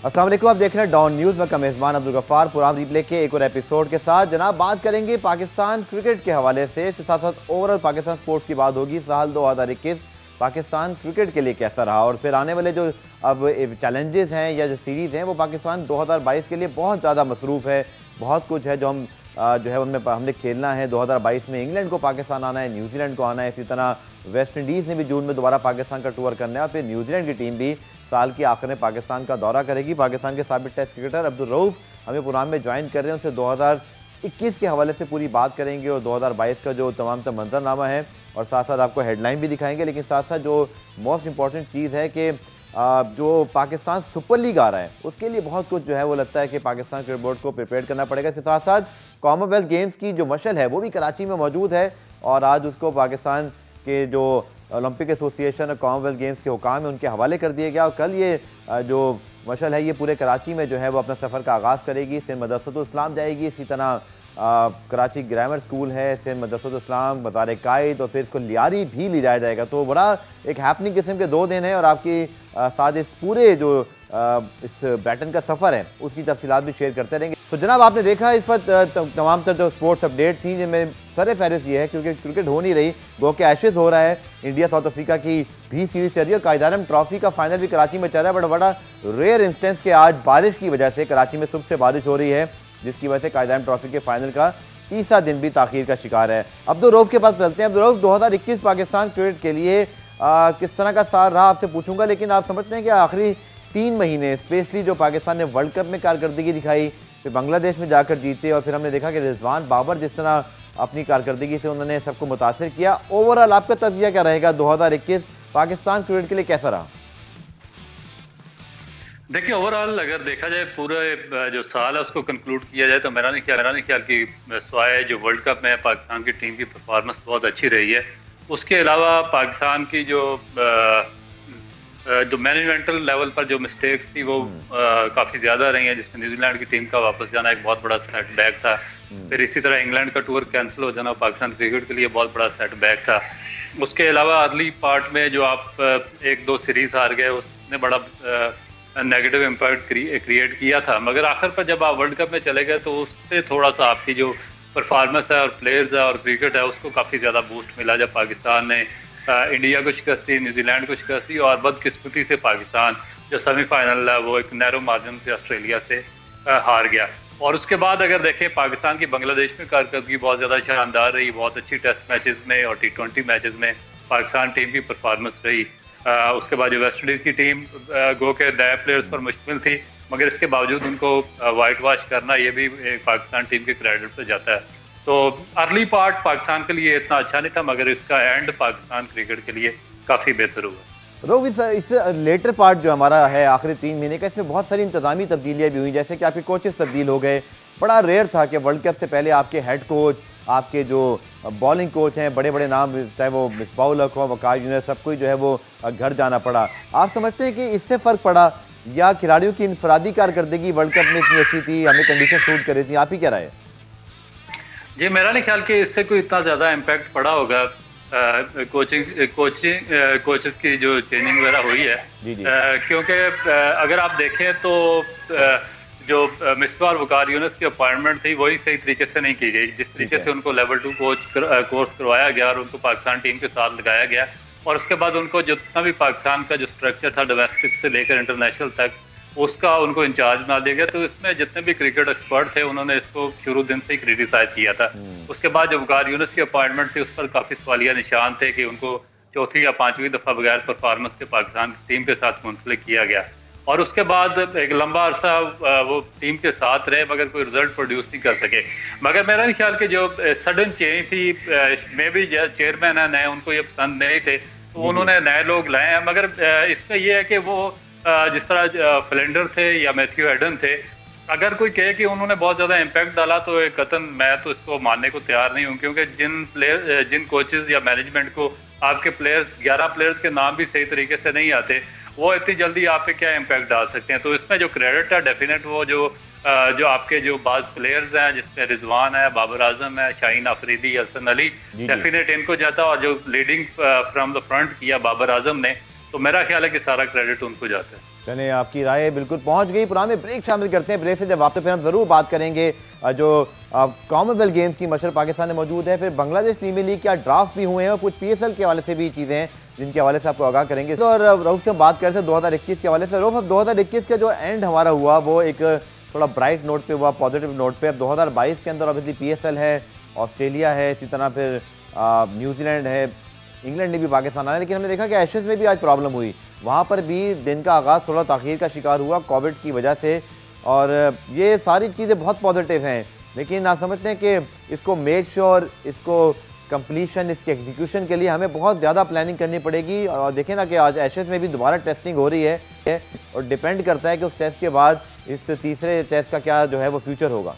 अस्सलाम वालेकुम, आप देख रहे हैं डॉन न्यूज़ में मेज़बान अब्दुल गफ्फार पुरान रिप्ले के एक और एपिसोड के साथ। जनाब, बात करेंगे पाकिस्तान क्रिकेट के हवाले से, इसके साथ साथ ओवरऑल पाकिस्तान स्पोर्ट्स की बात होगी। साल 2021 पाकिस्तान क्रिकेट के लिए कैसा रहा और फिर आने वाले जो अब चैलेंजेस हैं या जो सीरीज़ हैं वो पाकिस्तान 2022 के लिए बहुत ज़्यादा मसरूफ़ है। बहुत कुछ है जो हम जो है उनमें हमने खेलना है। 2022 में इंग्लैंड को पाकिस्तान आना है, न्यूजीलैंड को आना है, इसी तरह वेस्ट इंडीज़ ने भी जून में दोबारा पाकिस्तान का टूर करना है और फिर न्यूजीलैंड की टीम भी साल के आखिर में पाकिस्तान का दौरा करेगी। पाकिस्तान के साबिक टेस्ट क्रिकेटर अब्दुल रऊफ हमें पुरान में ज्वाइन कर रहे हैं, उनसे 2021 के हवाले से पूरी बात करेंगे और 2022 का जो तमाम मंजरनामा है और साथ साथ आपको हेडलाइन भी दिखाएंगे। लेकिन साथ साथ जो मोस्ट इंपॉर्टेंट चीज़ है कि जो पाकिस्तान सुपर लीग आ रहा है उसके लिए बहुत कुछ जो है वो लगता है कि पाकिस्तान क्रिकेट बोर्ड को प्रिपेयर करना पड़ेगा। इसके साथ साथ कॉमनवेल्थ गेम्स की जो मशल है वो भी कराची में मौजूद है और आज उसको पाकिस्तान के जो ओलंपिक एसोसिएशन और कॉमनवेल्थ गेम्स के हुकाम है उनके हवाले कर दिया गया और कल ये जो मशल है ये पूरे कराची में जो है वो अपना सफ़र का आगाज़ करेगी। सिंध मदरसतुल इस्लाम जाएगी, इसी तरह कराची ग्रामर स्कूल है, सिंध मदरसतुल इस्लाम, मज़ार कायद और फिर इसको लियारी भी ले जाया जाएगा। तो बड़ा एक हैपनिंग किस्म के 2 दिन है और आपकी साथ इस पूरे जो इस बैटन का सफ़र है उसकी तफसीलात भी शेयर करते रहेंगे। तो जनाब, आपने देखा इस वक्त तमाम तर जो स्पोर्ट्स अपडेट थी जिनमें सर फहरिस्त ये है क्योंकि क्रिकेट हो नहीं रही, गो के एशेज़ हो रहा है, इंडिया साउथ अफ्रीका की भी सीरीज चल रही है और कायदारम ट्रॉफी का फाइनल भी कराची में चल रहा है। बट बड़ा रेयर इंस्टेंस के आज बारिश की वजह से कराची में सुबह से बारिश हो रही है जिसकी वजह से कायदारम ट्रॉफी के फाइनल का तीसरा दिन भी ताखीर का शिकार है। अब्दुल रऊफ के पास चलते हैं। अब्दुल रऊफ, 2021 पाकिस्तान क्रिकेट के लिए किस तरह का सार रहा आपसे पूछूंगा, लेकिन आप समझते हैं कि आखिरी 3 महीने स्पेशली जो पाकिस्तान ने वर्ल्ड कप में कारकर्दगी दिखाई, फिर बांग्लादेश में जाकर जीते और फिर हमने देखा कि रिजवान बाबर जिस तरह अपनी कारकर्दगी से उन्होंने सबको मुतासिर किया, ओवरऑल आपका तज़किया क्या रहेगा 2021 पाकिस्तान क्रिकेट के लिए कैसा रहा? देखिए, ओवरऑल अगर देखा जाए पूरा जो साल है उसको कंक्लूड किया जाए तो मेरा नहीं ख्याल कि स्वाय जो वर्ल्ड कप में पाकिस्तान की टीम की परफॉर्मेंस बहुत अच्छी रही है। उसके अलावा पाकिस्तान की जो मैनेजमेंटल लेवल पर जो मिस्टेक्स थी वो काफ़ी ज़्यादा रही हैं, जिसमें न्यूजीलैंड की टीम का वापस जाना एक बहुत बड़ा सेटबैक था। फिर इसी तरह इंग्लैंड का टूर कैंसिल हो जाना पाकिस्तान क्रिकेट के लिए बहुत बड़ा सेटबैक था। उसके अलावा अर्ली पार्ट में जो आप 1-2 सीरीज हार गए उसने बड़ा नेगेटिव इम्पैक्ट क्रिएट किया था, मगर आखिर पर जब आप वर्ल्ड कप में चले गए तो उससे थोड़ा सा आपकी जो परफॉर्मेंस है और प्लेयर्स है और क्रिकेट है उसको काफ़ी ज़्यादा बूस्ट मिला जब पाकिस्तान ने इंडिया को शिकस्त दी, न्यूजीलैंड को शिकस्त दी और बदकिस्मती से पाकिस्तान जो सेमीफाइनल है वो एक नैरो मार्जिन से ऑस्ट्रेलिया से हार गया। और उसके बाद अगर देखें पाकिस्तान की बांग्लादेश में कारकर्दगी बहुत ज़्यादा शानदार रही, बहुत अच्छी टेस्ट मैचेस में और T20 मैचेस में पाकिस्तान टीम की परफॉर्मेंस रही। उसके बाद जो वेस्ट इंडीज़ की टीम गो के नए प्लेयर्स पर मुश्किल थी, मगर इसके बावजूद उनको वाइट वॉश करना ये भी पाकिस्तान टीम के क्रेडिट पे जाता है। तो अर्ली पार्ट पाकिस्तान के लिए इतना अच्छा नहीं था, मगर इसका एंड पाकिस्तान क्रिकेट के लिए काफ़ी बेहतर हुआ। रोव, इस लेटर पार्ट जो हमारा है आखिरी 3 महीने का, इसमें बहुत सारी इंतजामी तब्दीलियाँ भी हुई, जैसे कि आपके कोचेस तब्दील हो गए। बड़ा रेयर था कि वर्ल्ड कप से पहले आपके हेड कोच, आपके जो बॉलिंग कोच हैं, बड़े बड़े नाम, चाहे वो मिसबाउल हक हो, वकार यूनिस, सबको जो है वो घर जाना पड़ा। आप समझते हैं कि इससे फ़र्क पड़ा या खिलाड़ियों की इनफरादी कारकर्दगी वर्ल्ड कप में इतनी अच्छी थी, हमें कंडीशन सूट कर रही थी? आप ही क्या राय है? जी, मेरा नहीं ख्याल कि इससे कोई इतना ज़्यादा इम्पैक्ट पड़ा होगा। कोचेस की जो चेंजिंग वगैरह हुई है, क्योंकि अगर आप देखें तो जो मिसबा और वकार यूनिस की अपॉइंटमेंट थी वही सही तरीके से नहीं की गई। जिस तरीके से उनको लेवल 2 कोर्स करवाया गया और उनको पाकिस्तान टीम के साथ लगाया गया और उसके बाद उनको जितना भी पाकिस्तान का जो स्ट्रक्चर था डोमेस्टिक से लेकर इंटरनेशनल तक उसका उनको इंचार्ज बना दिया गया। तो इसमें जितने भी क्रिकेट एक्सपर्ट थे उन्होंने इसको शुरू दिन से ही क्रिटिसाइज किया था। उसके बाद जब वकार यूनिस की अपॉइंटमेंट थी उस पर काफ़ी सवालिया निशान थे कि उनको 4थी या 5वीं दफ़ा बगैर परफॉर्मेंस के पाकिस्तान टीम के साथ मुंसलिक किया गया और उसके बाद एक लंबा अरसा वो टीम के साथ रहे मगर कोई रिजल्ट प्रोड्यूस नहीं कर सके। मगर मेरा नहीं ख्याल कि जो सडन चेंज थी, मे भी चेयरमैन है नए, उनको ये पसंद नहीं थे तो उन्होंने नए लोग लाए हैं। मगर इसमें यह है कि वो जिस तरह फ्लेंडर थे या मैथ्यू एडन थे, अगर कोई कहे कि उन्होंने बहुत ज़्यादा इम्पैक्ट डाला तो एक कतन मैं तो इसको मानने को तैयार नहीं हूँ, क्योंकि जिन कोचेस या मैनेजमेंट को आपके प्लेयर्स 11 प्लेयर्स के नाम भी सही तरीके से नहीं आते, वो इतनी जल्दी आप पे क्या इम्पैक्ट डाल सकते हैं। तो इसमें जो क्रेडिट है डेफिनेट वो जो आपके जो बाज प्लेयर्स हैं जिसमें रिजवान है, बाबर आजम है, शाहीन अफरीदी, हसन अली, डेफिनेट इनको जाता है और जो लीडिंग फ्रॉम द फ्रंट किया बाबर आजम ने, तो मेरा ख्याल है कि सारा क्रेडिट उनको जाता है। चलिए, आपकी राय बिल्कुल पहुंच गई। पुराने ब्रेक शामिल करते हैं, ब्रेक से जब वापस फिर हम जरूर बात करेंगे जो कॉमनवेल्थ गेम्स की मशर पाकिस्तान में मौजूद है, फिर बांग्लादेश प्रीमियर लीग क्या ड्राफ्ट भी हुए हैं और कुछ PSL के हवाले से भी चीज़ें हैं जिनके हवाले से आपको आगाह करेंगे। और रऊफ से हम बात करते हैं 2021 के हवाले से। रऊफ, अब 2021 का जो एंड हमारा हुआ वो एक थोड़ा ब्राइट नोट पे हुआ, पॉजिटिव नोट पे। अब 2022 के अंदर ऑब्वियसली PSL है, ऑस्ट्रेलिया है, इसी तरह फिर न्यूजीलैंड है, इंग्लैंड ने भी पाकिस्तान आया, लेकिन हमने देखा कि एशेज में भी आज प्रॉब्लम हुई, वहाँ पर भी दिन का आगाज़ थोड़ा ताख़ीर का शिकार हुआ कोविड की वजह से। और ये सारी चीज़ें बहुत पॉजिटिव हैं, लेकिन आप समझते हैं कि इसको मेक श्योर, इसको कंप्लीशन, इसके एग्जीक्यूशन के लिए हमें बहुत ज़्यादा प्लानिंग करनी पड़ेगी। और देखें ना कि आज एशेज में भी दोबारा टेस्टिंग हो रही है और डिपेंड करता है कि उस टेस्ट के बाद इस तीसरे टेस्ट का क्या जो है वो फ्यूचर होगा।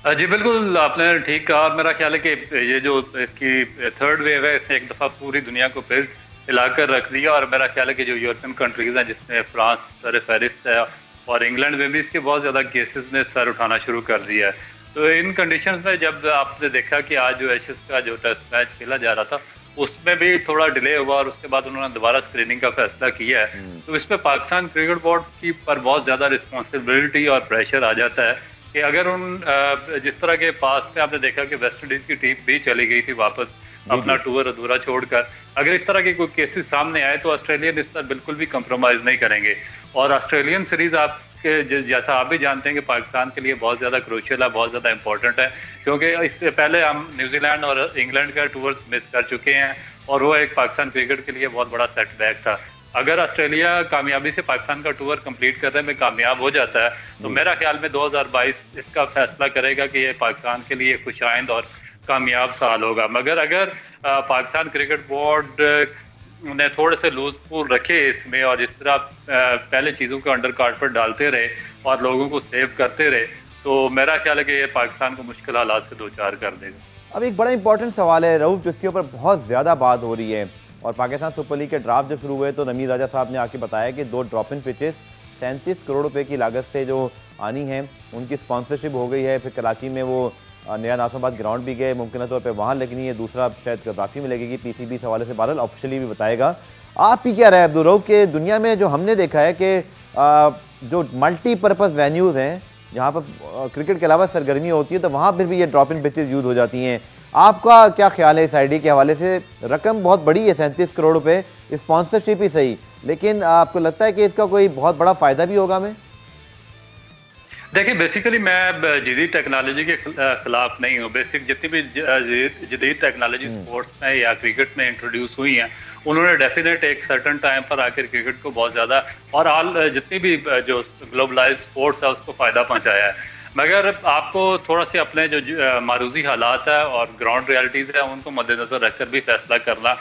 जी बिल्कुल, आपने ठीक कहा। और मेरा ख्याल है कि ये जो इसकी थर्ड वेव है, इसने एक दफ़ा पूरी दुनिया को फिर हिलाकर रख दिया। और मेरा ख्याल है कि जो यूरोपियन कंट्रीज़ हैं, जिसमें फ्रांस सर फहरिस्त है, और इंग्लैंड में भी इसके बहुत ज़्यादा केसेस ने सर उठाना शुरू कर दिया है। तो इन कंडीशंस में जब आपने देखा कि आज जो एशेज का जो टेस्ट मैच खेला जा रहा था उसमें भी थोड़ा डिले हुआ और उसके बाद उन्होंने दोबारा स्क्रीनिंग का फैसला किया है, तो इसमें पाकिस्तान क्रिकेट बोर्ड की पर बहुत ज़्यादा रिस्पॉन्सिबिलिटी और प्रेशर आ जाता है कि अगर जिस तरह के पास में आपने देखा कि वेस्ट इंडीज की टीम भी चली गई थी वापस अपना टूर अधूरा छोड़कर, अगर इस तरह के कोई केसेस सामने आए तो ऑस्ट्रेलियन इस पर बिल्कुल भी कंप्रोमाइज नहीं करेंगे। और ऑस्ट्रेलियन सीरीज आपके जैसा आप भी जानते हैं कि पाकिस्तान के लिए बहुत ज़्यादा क्रूशियल है, बहुत ज़्यादा इंपॉर्टेंट है, क्योंकि इससे पहले हम न्यूजीलैंड और इंग्लैंड का टूर्स मिस कर चुके हैं और वो एक पाकिस्तान क्रिकेट के लिए बहुत बड़ा सेटबैक था। अगर ऑस्ट्रेलिया कामयाबी से पाकिस्तान का टूर कंप्लीट करने में कामयाब हो जाता है तो मेरा ख्याल में 2022 इसका फैसला करेगा कि ये पाकिस्तान के लिए खुशाइंद और कामयाब साल होगा। मगर अगर पाकिस्तान क्रिकेट बोर्ड ने थोड़े से लूज पूल रखे इसमें और इस तरह पहले चीज़ों को अंडर कारपेट डालते रहे और लोगों को सेव करते रहे, तो मेरा ख्याल है कि ये पाकिस्तान को मुश्किल हालात से दो चार कर देगा। अब एक बड़ा इंपॉर्टेंट सवाल है रऊफ, जिसके ऊपर बहुत ज़्यादा बात हो रही है। और पाकिस्तान सुपर लीग के ड्राफ्ट जब शुरू हुए तो नमीर राजा साहब ने आके बताया कि 2 ड्रॉप इन पिचेस 37 करोड़ रुपए की लागत से जो आनी है उनकी स्पॉन्सरशिप हो गई है। फिर कराची में वो नया नाज़िमाबाद ग्राउंड भी गए मुमकिन तौर पे वहाँ, लेकिन ये दूसरा शायद कराची में लगेगी PCB इस हवाले से बहरहाल ऑफिशियली भी बताएगा। आपकी क्या राय है अब्दुल रऊफ के दुनिया में जो हमने देखा है कि जो मल्टीपर्पज़ वेन्यूज़ हैं जहाँ पर क्रिकेट के अलावा सरगर्मी होती है तो वहाँ पर भी ये ड्रॉप इन पिचेस यूज़ हो जाती हैं, आपका क्या ख्याल है इस आईडी के हवाले से? रकम बहुत बड़ी है 37 करोड़ रुपए, स्पॉन्सरशिप ही सही, लेकिन आपको लगता है कि इसका कोई बहुत बड़ा फायदा भी होगा? हमें देखिए, बेसिकली मैं जदीद टेक्नोलॉजी के खिलाफ नहीं हूँ। बेसिक जितनी भी जदीद टेक्नोलॉजी स्पोर्ट्स में या क्रिकेट में इंट्रोड्यूस हुई हैं उन्होंने डेफिनेट एक सर्टन टाइम पर आकर क्रिकेट को बहुत ज़्यादा और ऑल जितनी भी जो ग्लोबलाइज स्पोर्ट्स है उसको फ़ायदा पहुँचाया है। मगर आपको थोड़ा से अपने जो मारूजी हालात है और ग्राउंड रियलिटीज़ है उनको मद्देनजर रखकर भी फैसला करना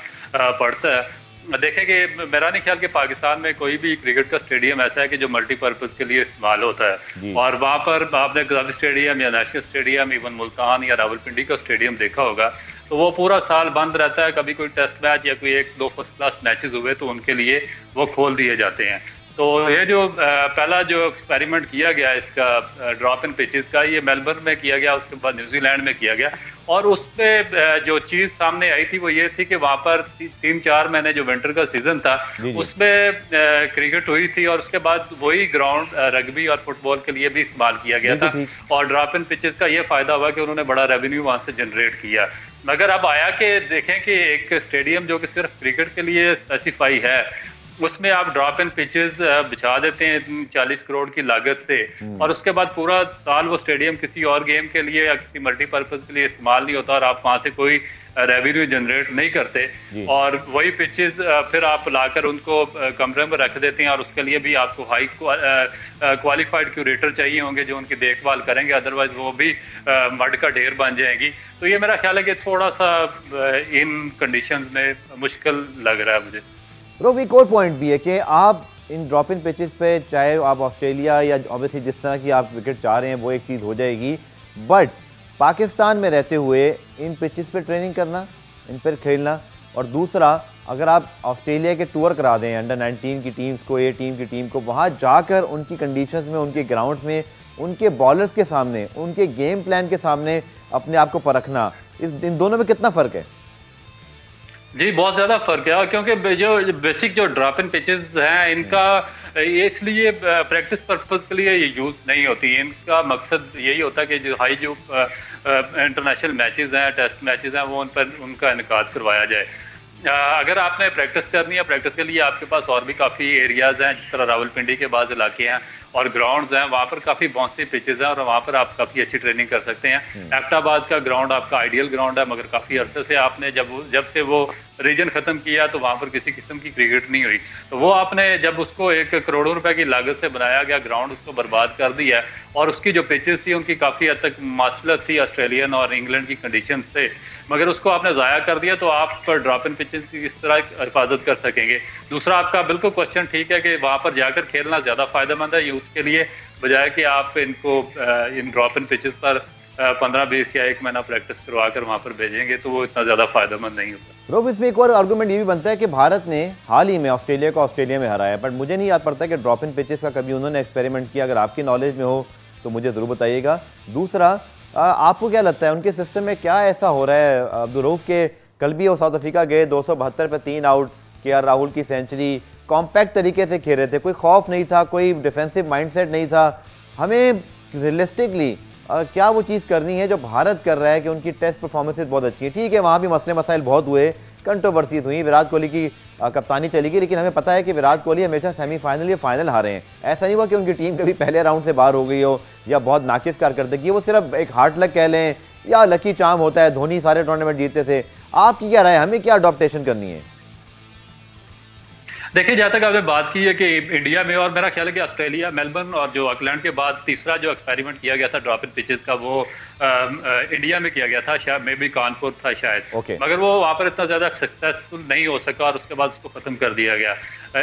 पड़ता है। देखें कि मेरा नहीं ख्याल कि पाकिस्तान में कोई भी क्रिकेट का स्टेडियम ऐसा है कि जो मल्टीपर्पज़ के लिए इस्तेमाल होता है। और वहाँ पर आपने गजाली स्टेडियम या नेशनल स्टेडियम, इवन मुल्तान या रावलपिंडी का स्टेडियम देखा होगा, तो वो पूरा साल बंद रहता है। कभी कोई टेस्ट मैच या कोई 1-2 फर्स्ट क्लास मैचेस हुए तो उनके लिए वो खोल दिए जाते हैं। तो ये जो पहला जो एक्सपेरिमेंट किया गया इसका ड्रॉप इन पिचेस का, ये मेलबर्न में किया गया, उसके बाद न्यूजीलैंड में किया गया। और उसमें जो चीज़ सामने आई थी वो ये थी कि वहाँ पर 3-4 महीने जो विंटर का सीजन था उसमें क्रिकेट हुई थी और उसके बाद वही ग्राउंड रग्बी और फुटबॉल के लिए भी इस्तेमाल किया गया था। और ड्रॉप इन पिचेस का ये फायदा हुआ कि उन्होंने बड़ा रेवेन्यू वहाँ से जनरेट किया। मगर अब आया कि देखें कि एक स्टेडियम जो कि सिर्फ क्रिकेट के लिए स्पेसिफाई है उसमें आप ड्रॉप इन पिचेस बिछा देते हैं 40 करोड़ की लागत से और उसके बाद पूरा साल वो स्टेडियम किसी और गेम के लिए या किसी मल्टीपर्पज के लिए इस्तेमाल नहीं होता और आप वहां से कोई रेवेन्यू जनरेट नहीं करते। और वही पिचेस फिर आप लाकर उनको कमरे में रख देते हैं और उसके लिए भी आपको हाई क्वालिफाइड क्यूरेटर चाहिए होंगे जो उनकी देखभाल करेंगे, अदरवाइज वो भी मड का ढेर बन जाएंगी। तो ये मेरा ख्याल है कि थोड़ा सा इन कंडीशंस में मुश्किल लग रहा है मुझे। रोफ, एक और पॉइंट भी है कि आप इन ड्रॉप इन पिचेस पे चाहे आप ऑस्ट्रेलिया या ऑब्वियसली जिस तरह की आप विकेट चाह रहे हैं वो एक चीज़ हो जाएगी, बट पाकिस्तान में रहते हुए इन पिचेस पे ट्रेनिंग करना, इन पर खेलना, और दूसरा अगर आप ऑस्ट्रेलिया के टूर करा दें अंडर 19 की टीम्स को, ए टीम की टीम को, वहाँ जाकर उनकी कंडीशंस में, उनके ग्राउंड्स में, उनके बॉलर्स के सामने, उनके गेम प्लान के सामने अपने आप को परखना, इन दोनों में कितना फ़र्क है? जी बहुत ज्यादा फर्क है, क्योंकि जो बेसिक जो ड्रॉप इन पिचेस हैं इनका ये इसलिए प्रैक्टिस पर्पज के लिए ये यूज नहीं होती। इनका मकसद यही होता है कि जो हाई जो इंटरनेशनल मैचेस हैं, टेस्ट मैचेस हैं, वो उन पर उनका इनकाद करवाया जाए। अगर आपने प्रैक्टिस करनी है, प्रैक्टिस के लिए आपके पास और भी काफ़ी एरियाज़ हैं, जिस तरह रावलपिंडी के बाद इलाके हैं और ग्राउंड्स हैं, वहाँ पर काफ़ी बाउंसी पिचेस हैं और वहाँ पर आप काफ़ी अच्छी ट्रेनिंग कर सकते हैं। एबटाबाद का ग्राउंड आपका आइडियल ग्राउंड है, मगर काफ़ी अरसे से आपने जब से वो रीजन ख़त्म किया तो वहाँ पर किसी किस्म की क्रिकेट नहीं हुई। तो वो आपने जब उसको 1 करोड़ रुपए की लागत से बनाया गया ग्राउंड, उसको बर्बाद कर दिया है। और उसकी जो पिचेस थी उनकी काफ़ी हद तक मास्टरलेस थी, ऑस्ट्रेलियन और इंग्लैंड की कंडीशन से, मगर उसको आपने ज़ाया कर दिया। तो आप ड्रॉप इन पिचेस की किस तरह हिफाजत कर सकेंगे? दूसरा, आपका बिल्कुल क्वेश्चन ठीक है कि वहाँ पर जाकर खेलना ज़्यादा फायदेमंद है यूथ के लिए, बजाय कि आप इनको इन ड्रॉप इन पिचेस पर 15-20 या 1 महीना प्रैक्टिस करवा कर वहाँ पर भेजेंगे तो वो इतना ज़्यादा फायदेमंद नहीं होता। रोब, इसमें एक और आर्गूमेंट ये भी बनता है कि भारत ने हाल ही में ऑस्ट्रेलिया को ऑस्ट्रेलिया में हराया, बट मुझे नहीं याद पड़ता कि ड्रॉप इन पिचेस का कभी उन्होंने एक्सपेरिमेंट किया। अगर आपकी नॉलेज में हो तो मुझे ज़रूर बताइएगा। दूसरा, आपको क्या लगता है उनके सिस्टम में क्या ऐसा हो रहा है? अब्दुल रऊफ के कल भी वो साउथ अफ्रीका गए, 272 पे 3 आउट, केएल राहुल की सेंचुरी, कॉम्पैक्ट तरीके से खेल रहे थे, कोई खौफ नहीं था, कोई डिफेंसिव माइंडसेट नहीं था। हमें रियलिस्टिकली क्या वो चीज़ करनी है जो भारत कर रहा है कि उनकी टेस्ट परफॉर्मेंसेज बहुत अच्छी है? ठीक है, वहाँ भी मसले मसाइल बहुत हुए, कंट्रोवर्सीज हुई, विराट कोहली की कप्तानी चली गई, लेकिन हमें पता है कि विराट कोहली हमेशा सेमीफाइनल या फाइनल हारे हैं। ऐसा नहीं हुआ कि उनकी टीम कभी पहले राउंड से बाहर हो गई हो या बहुत नाकिस कारकर्दगी, वो सिर्फ एक हार्ड लक कह लें या लकी चार्म होता है। धोनी सारे टूर्नामेंट जीतते थे। आपकी क्या राय है, हमें क्या अडॉप्टेशन करनी है? देखिए, जहाँ तक आपने बात की है कि इंडिया में, और मेरा ख्याल है कि ऑस्ट्रेलिया, मेलबर्न और जो ऑकलैंड के बाद तीसरा जो एक्सपेरिमेंट किया गया था ड्रॉप इन पिचेस का, वो इंडिया में किया गया था, शायद मे बी कानपुर था शायद। मगर वो वहाँ पर इतना ज्यादा सक्सेसफुल नहीं हो सका और उसके बाद उसको खत्म कर दिया गया,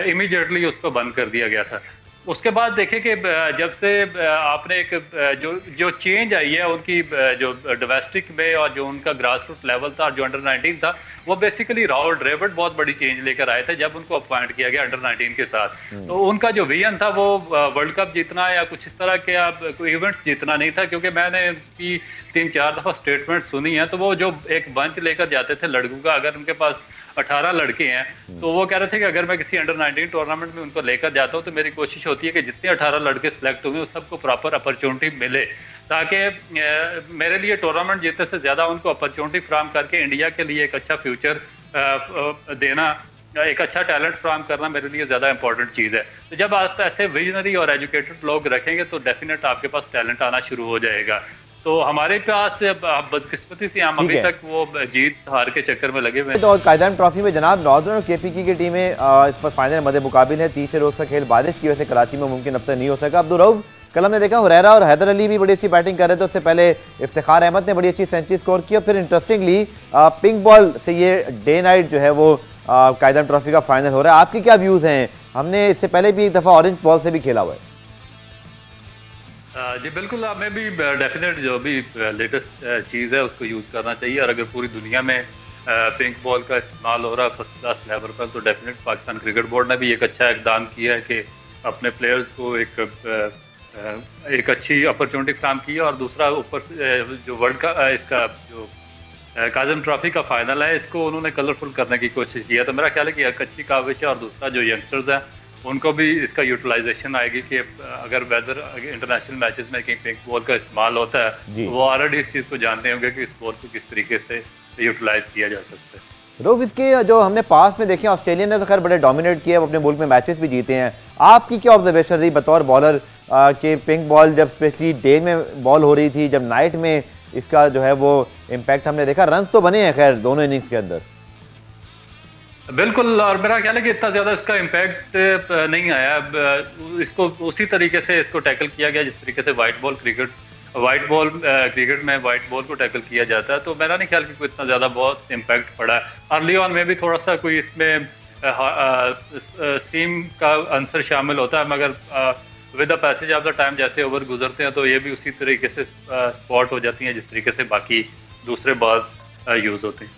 इमीडिएटली उसको बंद कर दिया गया था। उसके बाद देखें कि जब से आपने एक जो चेंज आई है उनकी जो डोमेस्टिक में और जो उनका ग्रास रूट लेवल था, जो अंडर 19 था, वो बेसिकली राहुल ड्रेविड बहुत बड़ी चेंज लेकर आए थे जब उनको अपॉइंट किया गया अंडर 19 के साथ। तो उनका जो विजन था वो वर्ल्ड कप जीतना या कुछ इस तरह के कोई इवेंट जीतना नहीं था, क्योंकि मैंने उनकी 3-4 दफा स्टेटमेंट सुनी है। तो वो जो एक बंच लेकर जाते थे लड़कों का, अगर उनके पास 18 लड़के हैं तो वो कह रहे थे कि अगर मैं किसी अंडर 19 टूर्नामेंट में उनको लेकर जाता हूं तो मेरी कोशिश होती है कि जितने 18 लड़के सिलेक्ट हुए उस सबको प्रॉपर अपॉर्चुनिटी मिले, ताकि मेरे लिए टूर्नामेंट जीतने से ज्यादा उनको अपॉर्चुनिटी फ्राहम करके इंडिया के लिए एक अच्छा फ्यूचर देना, एक अच्छा टैलेंट फ्राहम करना मेरे लिए ज्यादा इंपॉर्टेंट चीज है। तो जब आप ऐसे विजनरी और एजुकेटेड लोग रखेंगे तो डेफिनेट आपके पास टैलेंट आना शुरू हो जाएगा। तो हमारे पास बदकिस्मती से हम अभी तक वो जीत हार के चक्कर में लगे हुए हैं। तो कायदान ट्रॉफी में जनाब नॉर्दर्न और केपीके की टीमें इस पर फाइनल मदे मुकाबिल है। तीसरे रोज का खेल बारिश की वजह से कराची में मुमकिन अब तक नहीं हो सका। अब्दुल रऊफ, कल हमने देखा हुरैरा और हैदर अली भी बड़ी अच्छी बैटिंग कर रहे थे, उससे पहले इफ्तिखार अहमद ने बड़ी अच्छी सेंचुरी स्कोर की और फिर इंटरेस्टिंगली पिंक बॉल से ये डे नाइट जो है वो कायदान ट्रॉफी का फाइनल हो रहा है। आपकी क्या व्यूज हैं? हमने इससे पहले भी एक दफा ऑरेंज बॉल से भी खेला हुआ है। जी बिल्कुल, हमें भी डेफिनेट जो भी लेटेस्ट चीज़ है उसको यूज़ करना चाहिए। और अगर पूरी दुनिया में पिंक बॉल का इस्तेमाल हो रहा है फर्स्ट क्लास लेवल पर, तो डेफिनेट पाकिस्तान क्रिकेट बोर्ड ने भी एक अच्छा इकदाम किया है कि अपने प्लेयर्स को एक अच्छी अपॉर्चुनिटी फ्राहम की है। और दूसरा, ऊपर जो वर्ल्ड का इसका जो काज़म ट्रॉफी का फाइनल है, इसको उन्होंने कलरफुल करने की कोशिश की है। तो मेरा ख्याल है कि एक अच्छी काविश है। और दूसरा, जो यंगस्टर्स हैं उनको भी इसका यूटिलाइजेशन आएगी कि अगर वेदर इंटरनेशनल मैचेस में कहीं पिंक बॉल का इस्तेमाल होता है तो वो ऑलरेडी इस चीज़ को जानते होंगे कि इस बॉल को किस तरीके से यूटिलाइज किया जा सकता है। रोफ, इसके जो हमने पास में देखे, ऑस्ट्रेलिया ने तो खैर बड़े डोमिनेट किया, अपने मुल्क में मैचेस भी जीते हैं। आपकी क्या ऑब्जर्वेशन रही बतौर बॉलर कि पिंक बॉल जब स्पेशली डे में बॉल हो रही थी, जब नाइट में इसका जो है वो इम्पैक्ट हमने देखा? रन तो बने हैं खैर दोनों इनिंग्स के अंदर। बिल्कुल, और मेरा ख्याल है कि इतना ज्यादा इसका इम्पैक्ट नहीं आया। इसको उसी तरीके से इसको टैकल किया गया जिस तरीके से व्हाइट बॉल क्रिकेट में व्हाइट बॉल को टैकल किया जाता है। तो मेरा नहीं ख्याल कि कोई इतना ज्यादा बहुत इम्पैक्ट पड़ा है। अर्ली ऑन में भी थोड़ा सा कोई इसमें स्टीम का आंसर शामिल होता है, मगर with the passage of the time जैसे ओवर गुजरते हैं तो ये भी उसी तरीके से स्पॉट हो जाती हैं जिस तरीके से बाकी दूसरे बॉल यूज होते हैं।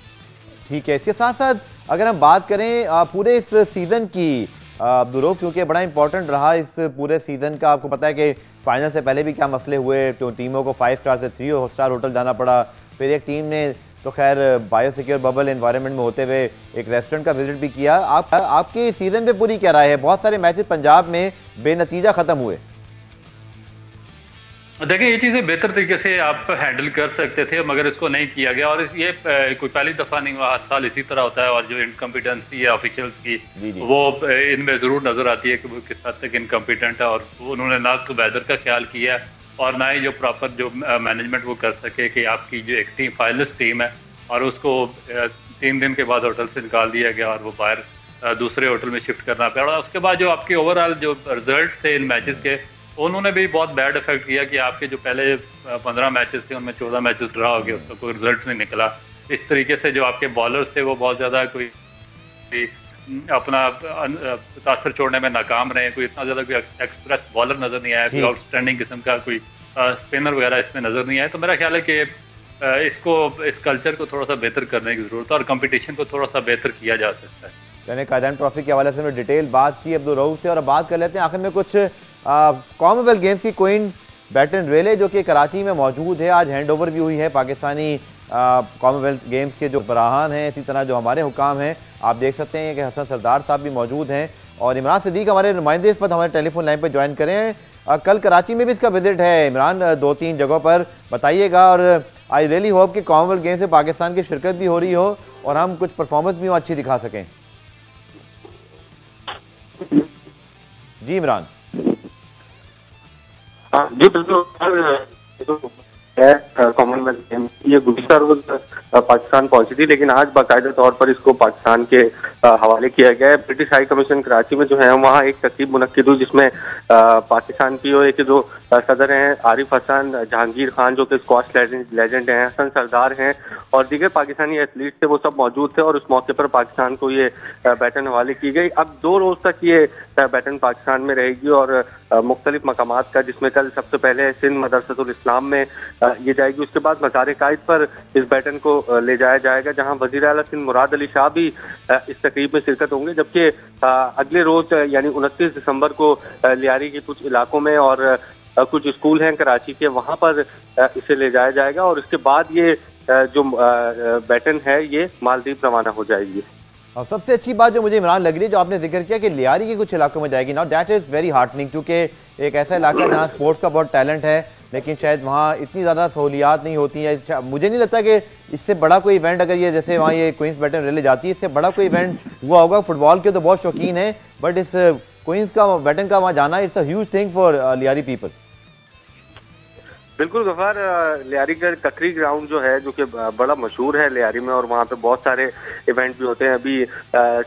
ठीक है, इसके साथ साथ अगर हम बात करें पूरे इस सीज़न की, अब्दुल रऊफ, क्योंकि बड़ा इंपॉर्टेंट रहा इस पूरे सीज़न का, आपको पता है कि फाइनल से पहले भी क्या मसले हुए, तो टीमों को 5 स्टार से 3 स्टार होटल जाना पड़ा, फिर एक टीम ने तो खैर बायोसिक्योर बबल एनवायरनमेंट में होते हुए एक रेस्टोरेंट का विजिट भी किया। आपकी सीजन पे पूरी क्या राय है? बहुत सारे मैचेस पंजाब में बेनतीजा खत्म हुए। देखिए, ये चीज़ें बेहतर तरीके से आप हैंडल कर सकते थे, मगर इसको नहीं किया गया। और ये कोई पहली दफ़ा नहीं हुआ, हर साल इसी तरह होता है। और जो इनकम्पिटेंसी है ऑफिशियल्स की, वो इनमें ज़रूर नज़र आती है कि वो किस हद तक इनकम्पिटेंट है। और उन्होंने ना तो वेदर का ख्याल किया और ना ही जो प्रॉपर जो मैनेजमेंट वो कर सके कि आपकी जो एक टीम फाइनलिस्ट टीम है और उसको 3 दिन के बाद होटल से निकाल दिया गया और वो बाहर दूसरे होटल में शिफ्ट करना पड़ा। उसके बाद जो आपकी ओवरऑल जो रिजल्ट थे इन मैचेस के, उन्होंने भी बहुत बैड इफेक्ट किया कि आपके जो पहले 15 मैचेस थे उनमें 14 मैचेस ड्रा हो गए, उसका कोई रिजल्ट नहीं निकला। इस तरीके से जो आपके बॉलर्स थे वो बहुत ज़्यादा कोई अपना तासर छोड़ने में नाकाम रहे। कोई इतना ज़्यादा कोई एक्सप्रेस बॉलर नज़र नहीं आया, कोई आउटस्टैंडिंग किस्म का कोई स्पिनर वगैरह इसमें नज़र नहीं आया। तो मेरा ख्याल है कि इस कल्चर को थोड़ा सा बेहतर करने की ज़रूरत है और कंपटीशन को थोड़ा सा बेहतर किया जा सकता है। मैंने कायदान ट्रॉफी के हवाले से हमने डिटेल बात की अब्दुल रऊफ से, और अब बात कर लेते हैं आखिर में कुछ कॉमनवेल्थ गेम्स की क्वीन बैटन रेले जो कि कराची में मौजूद है। आज हैंड ओवर भी हुई है पाकिस्तानी कॉमनवेल्थ गेम्स के जो बराहान हैं, इसी तरह जो हमारे हुकाम हैं। आप देख सकते हैं कि हसन सरदार साहब भी मौजूद हैं और इमरान सिद्दीक हमारे नुमाइंदे इस वक्त हमारे टेलीफोन लाइन पर ज्वाइन करें। कल कराची में भी इसका विजिट है इमरान, 2-3 जगहों पर बताइएगा। और आई रियली होप कि कॉमनवेल्थ गेम्स में पाकिस्तान की शिरकत भी हो रही हो और हम कुछ परफॉर्मेंस भी अच्छी दिखा सकें। जी इमरान। हाँ जी बिल्कुल। कॉमनवेल्थ गेम ये गुज़िश्ता रोज पाकिस्तान पहुंची थी, लेकिन आज बाकायदा तौर पर इसको पाकिस्तान के हवाले किया गया है। ब्रिटिश हाई कमीशन कराची में जो है वहाँ एक तकरीब मुनक्किद हुई जिसमें पाकिस्तान POA के जो सदर हैं आरिफ हसन, जहांगीर खान जो कि स्क्वाश लेजेंड हैं, हसन सरदार हैं और दीगर पाकिस्तानी एथलीट थे, वो सब मौजूद थे। और उस मौके पर पाकिस्तान को ये बैटन हवाले की गई। अब 2 रोज तक ये बैटन पाकिस्तान में रहेगी और मुख्तलिफ मकामात का, जिसमें कल सबसे पहले सिंध मदरसतुल इस्लाम में ये जाएगी। उसके बाद मज़ार कायद पर इस बैटन को ले जाया जाएगा, जहां वज़ीर आला सिंध मुराद अली शाह भी इस तकरीब में शिरकत होंगे। जबकि अगले रोज यानी 29 दिसंबर को लियारी के कुछ इलाकों में और कुछ स्कूल हैं कराची के, वहां पर इसे ले जाया जाएगा। और उसके बाद ये जो बैटन है ये मालदीव रवाना हो जाएगी। और सबसे अच्छी बात जो मुझे इमरान लग रही है, जो आपने जिक्र किया कि लियारी के कुछ इलाकों में जाएगी, now that is very heartening, क्योंकि एक ऐसा इलाका जहाँ स्पोर्ट्स का बहुत टैलेंट है लेकिन शायद वहाँ इतनी ज़्यादा सहूलियात नहीं होती हैं। मुझे नहीं लगता कि इससे बड़ा कोई इवेंट, अगर ये जैसे वहाँ ये क्वींस बैटन रेले जाती है, इससे बड़ा कोई इवेंट हुआ होगा। फुटबॉल के तो बहुत शौकीन है, बट इस क्वींस का बैटन का वहाँ जाना it's a huge thing for Lyari people. बिल्कुल गफार, लियारी का ककरी ग्राउंड जो है जो कि बड़ा मशहूर है लियारी में, और वहाँ पे बहुत सारे इवेंट भी होते हैं। अभी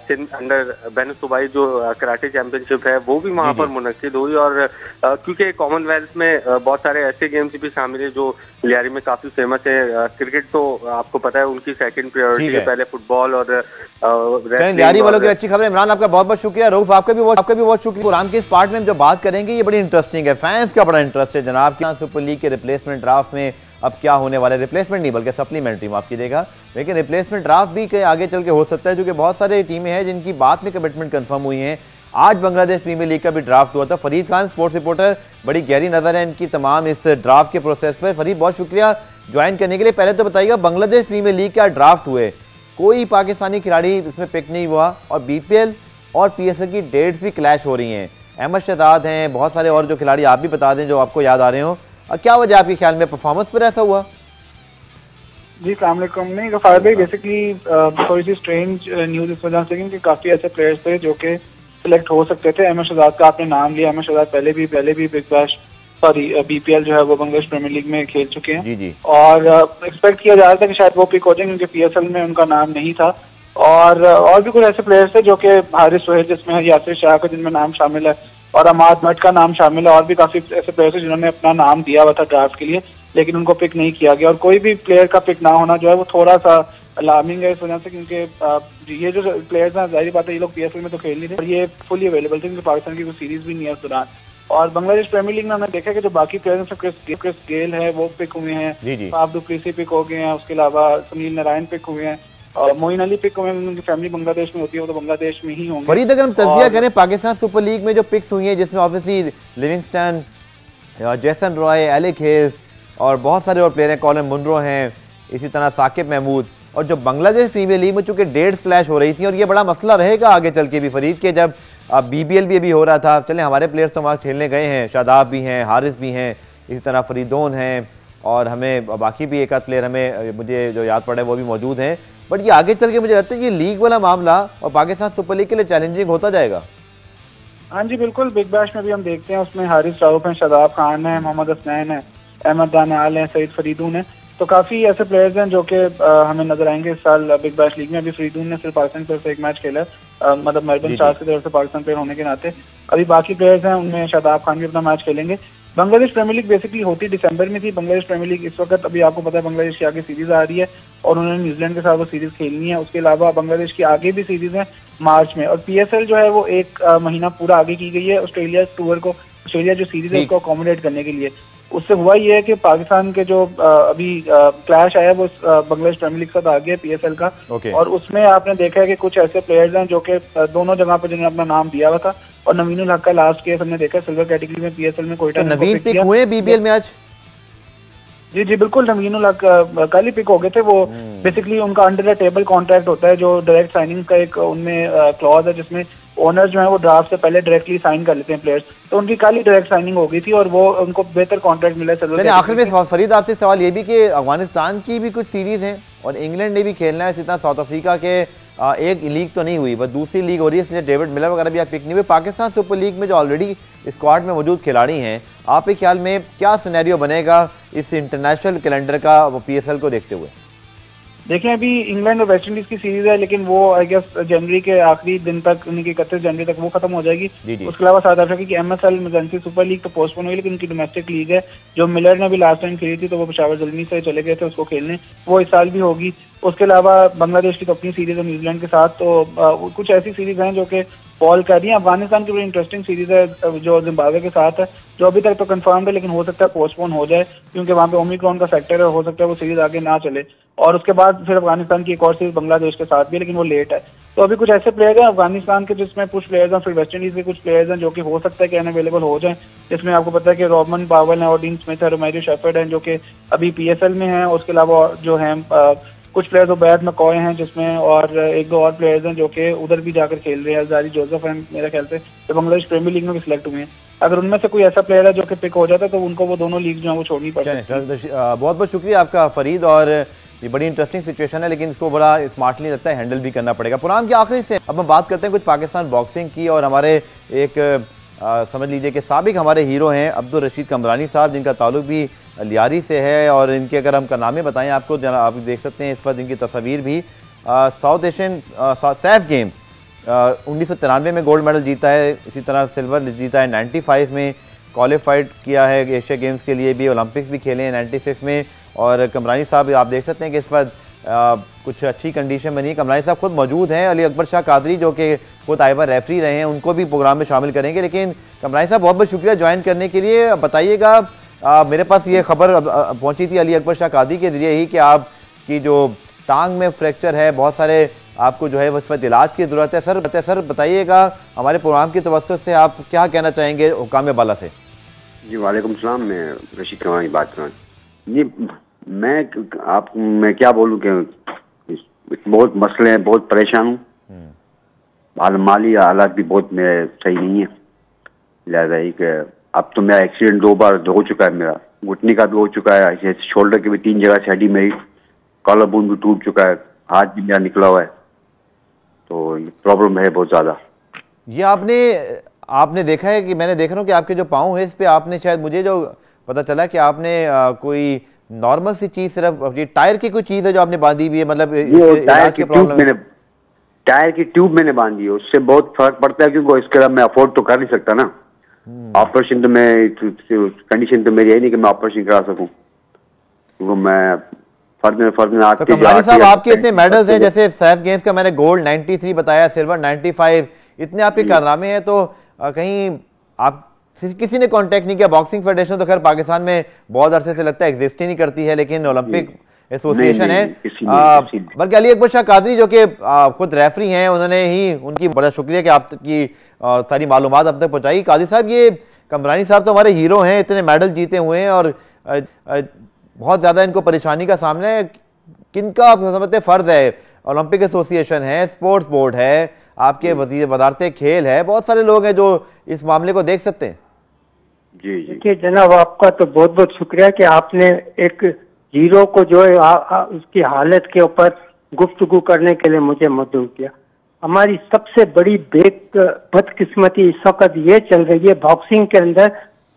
सिंध अंडर बैन सूबाई जो कराटे चैंपियनशिप है वो भी वहाँ पर मुनक्किद हुई। और क्योंकि कॉमनवेल्थ में बहुत सारे ऐसे गेम्स भी शामिल है जो लियारी में काफी फेमस है। क्रिकेट तो आपको पता है उनकी सेकंड प्रायोरिटी है, पहले फुटबॉल और लियारी वालों की अच्छी खबर है। इमरान आपका बहुत बहुत शुक्रिया, रऊफ आपका भी बहुत शुक्रिया। प्रोग्राम के इस पार्ट में हम जो बात करेंगे ये बड़ी इंटरेस्टिंग है, फैंस का बड़ा इंटरेस्ट है जनाब कि सुपर लीग के रिप्लेसमेंट ड्राफ्ट में अब क्या होने वाला है। रिप्लेसमेंट नहीं बल्कि सप्लीमेंट्री, माफ कीजिएगा, लेकिन रिप्लेसमेंट ड्राफ्ट भी कहीं आगे चल के हो सकता है, क्योंकि बहुत सारे टीमें हैं जिनकी बात में कमिटमेंट कंफर्म हुई हैं। आज बांग्लादेश प्रीमियर लीग का भी ड्राफ्ट हुआ था। फरीद खान स्पोर्ट्स रिपोर्टर, बड़ी गहरी नजर है इनकी तमाम इस ड्राफ्ट के प्रोसेस पर। फरीद बहुत शुक्रिया ज्वाइन करने के लिए। पहले तो बताइएगा बांग्लादेश प्रीमियर लीग का ड्राफ्ट हुए, कोई पाकिस्तानी खिलाड़ी इसमें पिक नहीं हुआ और BPL और PSL की डेट्स भी क्लैश हो रही हैं। अहमद शहजाद हैं, बहुत सारे और जो खिलाड़ी आप भी बता दें जो आपको याद आ रहे हो। क्या वजह आपके ख्याल में, परफॉर्मेंस पर ऐसा हुआ? जी अस्सलाम वालेकुम। नहीं गफार भाई, बेसिकली थोड़ी सी स्ट्रेंज न्यूज़ इस वजह से क्योंकि काफ़ी ऐसे प्लेयर्स थे जो कि सिलेक्ट हो सकते थे। अहमद शहजाद का आपने नाम लिया, अहमद शहजाद पहले भी बिग बैश BPL जो है वो बांग्लादेश प्रीमियर लीग में खेल चुके हैं। जी जी। और एक्सपेक्ट किया जा रहा था कि शायद वो पिक हो जाए क्योंकि PSL में उनका नाम नहीं था। और भी कुछ ऐसे प्लेयर्स थे जो कि हारिस सोहेल, जिसमें यासिर शाह का जिनमें नाम शामिल है, और अमाद मट का नाम शामिल है, और भी काफी ऐसे प्लेयर्स हैं जिन्होंने अपना नाम दिया हुआ था ड्राफ्ट के लिए, लेकिन उनको पिक नहीं किया गया। और कोई भी प्लेयर का पिक ना होना जो है वो थोड़ा सा अलार्मिंग है इस वजह से, क्योंकि ये जो प्लेयर्स हैं जाहिर बात है ये लोग PSL में तो खेल नहीं थे और ये फुली अवेलेबल थे क्योंकि पाकिस्तान की कोई सीरीज भी नहीं है उस दौरान। और बांग्लादेश प्रीमियर लीग में हमने देखा कि जो बाकी प्लेयर्स हैं, क्रिस गेल है वो पिक हुए हैं, फाफ डुप्लेसी पिक हो गए हैं, उसके अलावा सुनील नारायण पिक हुए हैं, और मोइन अली पिक हुए हैं। उनकी फैमिली बांग्लादेश में होती है, वो तो बांग्लादेश में ही होंगे। फरीद, अगर हम तज्जिया करें पाकिस्तान सुपर लीग में जो पिक्स हुई हैं, जिसमें ऑब्वियसली लिविंगस्टन, जैसन रॉय, एलेक हेल्स और बहुत सारे और प्लेयर हैं, कॉलिन मुनरो हैं, इसी तरह साकिब महमूद। और जो बांग्लादेश प्रीमियर लीग में चूंकि डेट्स क्लैश हो रही थी और ये बड़ा मसला रहेगा आगे चल के भी फरीद के, जब BBL भी अभी हो रहा था, चले हमारे प्लेयर्स तो वहाँ खेलने गए हैं, शादाब भी हैं, हारिस भी हैं, इसी तरह फरीदोन हैं और हमें बाकी भी एक आध प्लेयर हमें मुझे जो याद पड़ा है वो भी मौजूद हैं। बट ये आगे चल के मुझे लगता है कि लीग वाला मामला और पाकिस्तान सुपर लीग के लिए चैलेंजिंग होता जाएगा। हाँ जी बिल्कुल, बिग बैश में भी हम देखते हैं उसमें हारिस राउफ हैं, शादाब खान है, मोहम्मद हसनैन है, अहमद दानियाल है, सईद फरीदून है। तो काफी ऐसे प्लेयर्स हैं जो कि हमें नजर आएंगे इस साल बिग बैश लीग में। अभी फरीदून ने सिर्फ पाकिस्तान की तरफ से एक मैच खेला, मतलब मेलबर्न स्टार्स की तरफ से पाकिस्तान प्लेयर होने के नाते। अभी बाकी प्लेयर्स हैं उनमें शादाब खान भी अपना मैच खेलेंगे। बांग्लादेश प्रीमियर लीग बेसिकली होती दिसंबर में थी। बांग्लादेश प्रीमियर लीग इस वक्त, अभी आपको पता है बांग्लादेश की आगे सीरीज आ रही है और उन्होंने न्यूजीलैंड के साथ वो सीरीज खेलनी है। उसके अलावा बांग्लादेश की आगे भी सीरीज है मार्च में, और PSL जो है वो एक महीना पूरा आगे की गई है ऑस्ट्रेलिया टूर को, ऑस्ट्रेलिया जो सीरीज है उसको अकोमोडेट करने के लिए। उससे हुआ ये है कि पाकिस्तान के जो अभी क्लैश आया वो बांग्लादेश प्रीमियर लीग के साथ आ गया PSL का। और उसमें आपने देखा है कि कुछ ऐसे प्लेयर्स हैं जो कि दोनों जगह पर जिन्होंने अपना नाम दिया हुआ था, और नवीनुल हक का लास्ट केस हमने देखा सिल्वर कैटेगरी में PSL में कोयटा। नवीन पिक हुए BBL में आज? जी जी बिल्कुल, नवीनुल हक कल ही पिक हो गए थे। वो बेसिकली उनका अंडर द टेबल कॉन्ट्रैक्ट होता है जो डायरेक्ट साइनिंग का एक उनमें क्लॉज है जिसमें ओनर्स जो है वो ड्राफ्ट से पहले डायरेक्टली साइन कर लेते हैं प्लेयर्स। तो उनकी कल ही डायरेक्ट साइनिंग हो गई थी और वो उनको बेहतर कॉन्ट्रैक्ट मिला है। आखिर में फरीद आपसे सवाल ये भी कि अफगानिस्तान की भी कुछ सीरीज हैं और इंग्लैंड ने भी खेलना है, इसी तरह साउथ अफ्रीका के एक लीग तो नहीं हुई बस दूसरी लीग हो रही है, इसलिए डेविड मिलर वगैरह भी आप पिक नहीं हुए। पाकिस्तान सुपर लीग में जो ऑलरेडी स्क्वाड में मौजूद खिलाड़ी हैं, आपके ख्याल में क्या सिनेरियो बनेगा इस इंटरनेशनल कैलेंडर का PSL को देखते हुए? देखिए अभी इंग्लैंड और वेस्ट इंडीज की सीरीज है, लेकिन वो आई गेस जनवरी के आखिरी दिन तक, उनकी 31 जनवरी तक वो खत्म हो जाएगी। उसके अलावा साउथ अफ्रीका की MSL इमरजेंसी सुपर लीग तो पोस्टपोन हुई, लेकिन उनकी डोमेस्टिक लीग है जो मिलर ने भी लास्ट टाइम खेली थी, तो वो पेशावर जल्दी से चले गए थे उसको खेलने, वो इस साल भी होगी। उसके अलावा बांग्लादेश की तो अपनी सीरीज है न्यूजीलैंड के साथ, तो कुछ ऐसी सीरीज हैं जो कि फॉल कर रही है। अफगानिस्तान की बड़ी इंटरेस्टिंग सीरीज है जो जिम्बाब्वे के साथ है, जो अभी तक तो कंफर्म है, लेकिन हो सकता है पोस्टपोन हो जाए क्योंकि वहाँ पे ओमिक्रॉन का फैक्टर है, हो सकता है वो सीरीज आगे ना चले। और उसके बाद फिर अफगानिस्तान की एक और सीरीज बांग्लादेश के साथ भी, लेकिन वो लेट है। तो अभी कुछ ऐसे प्लेयर हैं अफगानिस्तान के जिसमें कुछ प्लेयर्स हैं, फिर वेस्ट इंडीज के कुछ प्लेयर्स हैं जो कि हो सकता है कि अनअवेलेबल हो जाए, जिसमें आपको पता है कि रॉबमन पावल है और डीन स्मिथ है, रोमेरियो शेफर्ड है जो कि अभी PSL में है। उसके अलावा जो है कुछ प्लेयर्स उबैद मकॉय हैं जिसमें, और एक दो और प्लेयर्स हैं जो कि उधर भी जाकर खेल रहे हैं, जारी जोसेफ हैं मेरा ख्याल से, तो बांग्लादेश प्रीमियर लीग में भी सिलेक्ट हुए हैं। अगर उनमें से कोई ऐसा प्लेयर है जो कि पिक हो जाता है तो उनको वो दोनों लीग जो है वो छोड़नी पड़ेगी। बहुत बहुत शुक्रिया आपका फरीद, और ये बड़ी इंटरेस्टिंग सिचुएशन है, लेकिन इसको बड़ा स्मार्टली लगता है हैंडल भी करना पड़ेगा। प्रोग्राम की आखिरी से अब हम बात करते हैं कुछ पाकिस्तान बॉक्सिंग की, और हमारे एक समझ लीजिए कि साबिक हमारे हीरो हैं अब्दुल रशीद कमरानी साहब, जिनका ताल्लुक भी लियारी से है, और इनके अगर हम कारनामे बताएं आपको, आप देख सकते हैं इस वक्त इनकी तस्वीर भी। साउथ एशियन सैफ गेम्स 1993 में गोल्ड मेडल जीता है, इसी तरह सिल्वर जीता है 95 में, क्वालिफाइड किया है एशिया गेम्स के लिए भी, ओलंपिक्स भी खेले हैं 96 में। और कमरानी साहब आप देख सकते हैं कि इस वक्त कुछ अच्छी कंडीशन बनी है। कमरानी साहब खुद मौजूद हैं, अली अकबर शाह कादरी जो कि खुद आइवर रेफरी रहे हैं, उनको भी प्रोग्राम में शामिल करेंगे। लेकिन कमरानी साहब बहुत बहुत शुक्रिया ज्वाइन करने के लिए। बताइएगा, मेरे पास ये खबर पहुंची थी अली अकबर शाह कादरी के जरिए ही कि आपकी जो टांग में फ्रैक्चर है, बहुत सारे आपको जो है उस वक्त इलाज की ज़रूरत है। सर बताइएगा, हमारे प्रोग्राम की तवज्जो से आप क्या कहना चाहेंगे हुकाम बाला से? जी वालेकुम सलाम, मैं रशीद कमरानी बात कर रहा हूँ। जी मैं क्या बोलूँ कि बहुत मसले हैं, बहुत परेशान हूँ, माली हालात भी बहुत मेरे सही नहीं है। लिहाजा कि अब तो मेरा एक्सीडेंट 2 बार हो चुका है, मेरा घुटने का भी हो चुका है, शोल्डर के भी 3 जगह से हड्डी मेरी, कॉलर बोन भी टूट चुका है, हाथ भी मेरा निकला हुआ है, तो ये प्रॉब्लम है बहुत ज़्यादा। ये आपने देखा है कि मैंने देख रहा हूँ कि आपके जो पाँव है इस पे आपने, शायद मुझे जो पता चला कि आपने कोई नॉर्मल सी चीज, सिर्फ ये टायर की कोई चीज है जो आपने बांधी हुई है, मतलब टायर की ट्यूब मैंने बांधी है, उससे बहुत फर्क पड़ता है क्योंकि इसके बाद मैं अफोर्ड तो कर नहीं सकता ना। ऑपरेशन तो मैं, कंडीशन तो मेरी है नहीं कि मैं ऑपरेशन करा सकूं, क्योंकि मैं फर्द कमरानी साहब आपके इतने मेडल्स हैं, जैसे सैफ गेम्स का मैंने गोल्ड 93 बताया, सिल्वर 95, इतने आपके कारनामे हैं, तो कहीं आप किसी ने कांटेक्ट नहीं किया? बॉक्सिंग फेडरेशन तो खैर पाकिस्तान में बहुत अरसे से लगता है एग्जिस्ट ही नहीं करती है, लेकिन ओलंपिक एसोसिएशन है, बल्कि अली अकबर शाह कादरी जो कि खुद रेफरी हैं, उन्होंने ही, उनकी बड़ा शुक्रिया कि आपकी सारी मालूमात अब तक पहुंचाई। कादरी साहब, ये कमरानी साहब तो हमारे हीरो हैं, इतने मेडल जीते हुए हैं और बहुत ज़्यादा इनको परेशानी का सामना है, किनका आप समझते फ़र्ज है? ओलंपिक एसोसिएशन है, स्पोर्ट्स बोर्ड है, आपके वजीर वजारत खेल है, बहुत सारे लोग हैं जो इस मामले को देख सकते हैं। जी देखिए जनाब, आपका तो बहुत बहुत शुक्रिया कि आपने एक हीरो को जो है उसकी हालत के ऊपर गुफ्तगू करने के लिए मुझे मदद किया। हमारी सबसे बड़ी बदकिस्मती इस वक्त ये चल रही है, बॉक्सिंग के अंदर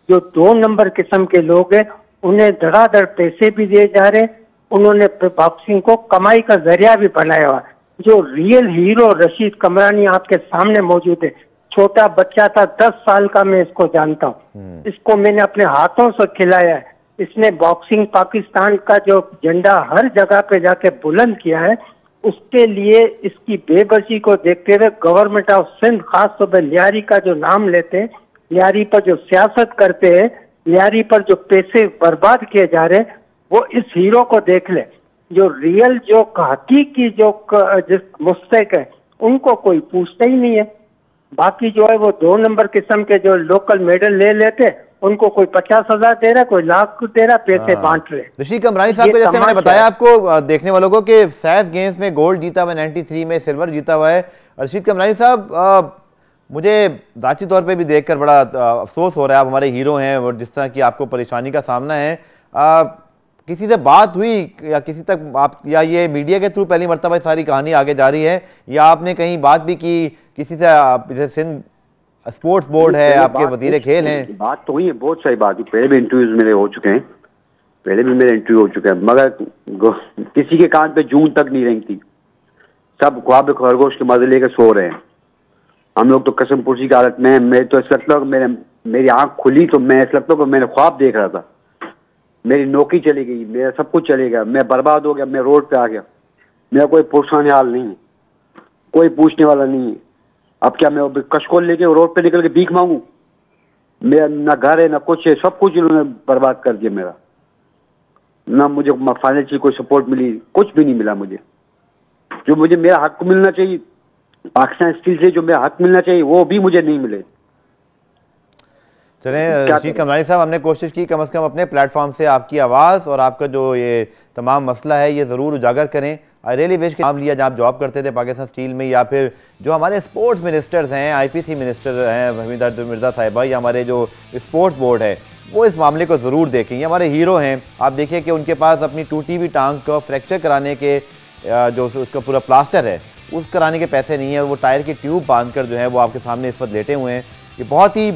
जो 2 नंबर किस्म के लोग हैं उन्हें धड़ाधड़ पैसे भी दिए जा रहे, उन्होंने बॉक्सिंग को कमाई का जरिया भी बनाया हुआ। जो रियल हीरो रशीद कमरानी आपके सामने मौजूद है, छोटा बच्चा था 10 साल का, मैं इसको जानता हूँ, इसको मैंने अपने हाथों से खिलाया है। इसने बॉक्सिंग पाकिस्तान का जो झंडा हर जगह पे जाके बुलंद किया है, उसके लिए इसकी बेबसी को देखते हुए गवर्नमेंट ऑफ सिंध खास तौर पर लियारी का जो नाम लेते हैं, लियारी पर जो सियासत करते हैं, लियारी पर जो पैसे बर्बाद किए जा रहे हैं, वो इस हीरो को देख ले। जो रियल जो हकीकी जो जिस मुस्तक है उनको कोई पूछता ही नहीं है। बाकी जो है वो 2 नंबर किस्म के जो लोकल मेडल ले लेते, उनको कोई 50,000 दे रहा, कोई लाख दे रहा, पैसे बांट रहे। रशीद कमरानी साहब को जैसे मैंने बताया आपको देखने वालों को कि सैफ गेम्स में गोल्ड जीता हुआ, 93 में सिल्वर जीता हुआ है। रशीद कमरानी साहब, मुझे जाती तौर पे भी देखकर बड़ा अफसोस हो रहा है, आप हमारे हीरो हैं और जिस तरह की आपको परेशानी का सामना है, किसी से बात हुई या किसी तक आप, या ये मीडिया के थ्रू पहली मरतबा सारी कहानी आगे जा रही है, या आपने कहीं बात भी की किसी से? जैसे सिंध स्पोर्ट्स बोर्ड है, आपके वजीर खेल हैं, बात तो हुई है, बहुत सारी बात हुई, पहले भी इंटरव्यूज मेरे हो चुके हैं, पहले भी मेरे इंटरव्यू हो चुके हैं, मगर किसी के कान पे जून तक नहीं रही थी। सब ख्वाब खरगोश के मजे लेकर सो रहे हैं। हम लोग तो कसम पुर्सी की हालत में, मैं तो ऐसा लगता है मेरी आंख खुली तो मैं ऐसा लगता है मैंने ख्वाब देख रहा था। मेरी नौकरी चली गई, मेरा सब कुछ चले गया, मैं बर्बाद हो गया, मैं रोड पे आ गया, मेरा कोई पुरसाने हाल नहीं है, कोई पूछने वाला नहीं है। अब क्या मैं कशकोल लेके रोड पे निकल के भीख मांगू? मेरा ना घर है ना कुछ है, सब कुछ इन्होंने बर्बाद कर दिया मेरा। ना मुझे फाइनेंशियल कोई सपोर्ट मिली, कुछ भी नहीं मिला मुझे। जो मुझे मेरा हक मिलना चाहिए, पाकिस्तान स्टील से जो मेरा हक मिलना चाहिए, वो भी मुझे नहीं मिले। चलें रशीद कमरानी साहब, हमने कोशिश की कम से कम अपने प्लेटफॉर्म से आपकी आवाज़ और आपका जो ये तमाम मसला है ये ज़रूर उजागर करें। आई रियली विश कि नाम लिया जहाँ आप जॉब करते थे पाकिस्तान स्टील में, या फिर जो हमारे स्पोर्ट्स मिनिस्टर्स हैं, IPC मिनिस्टर हैं हमीदा मिर्ज़ा साहिबा, या हमारे जो स्पोर्ट्स बोर्ड है, वो इस मामले को ज़रूर देखें। ये हमारे हीरो हैं। आप देखिए कि उनके पास अपनी टूटी हुई टांग को फ्रैक्चर कराने के जो उसका पूरा प्लास्टर है उस कराने के पैसे नहीं है, और वो टायर की ट्यूब बांध कर जो है वो आपके सामने इस वक्त लेटे हुए हैं। ये बहुत ही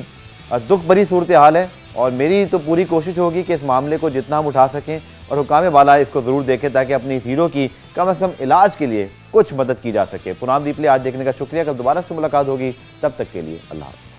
दुख भरी सूरत हाल है, और मेरी तो पूरी कोशिश होगी कि इस मामले को जितना हम उठा सकें और हुकाम वाला इसको ज़रूर देखें, ताकि अपनी इस हीरो की कम से कम इलाज के लिए कुछ मदद की जा सके। पुराना रिप्ले आज देखने का शुक्रिया। कल दोबारा से मुलाकात होगी, तब तक के लिए अल्लाह हाफ़िज़।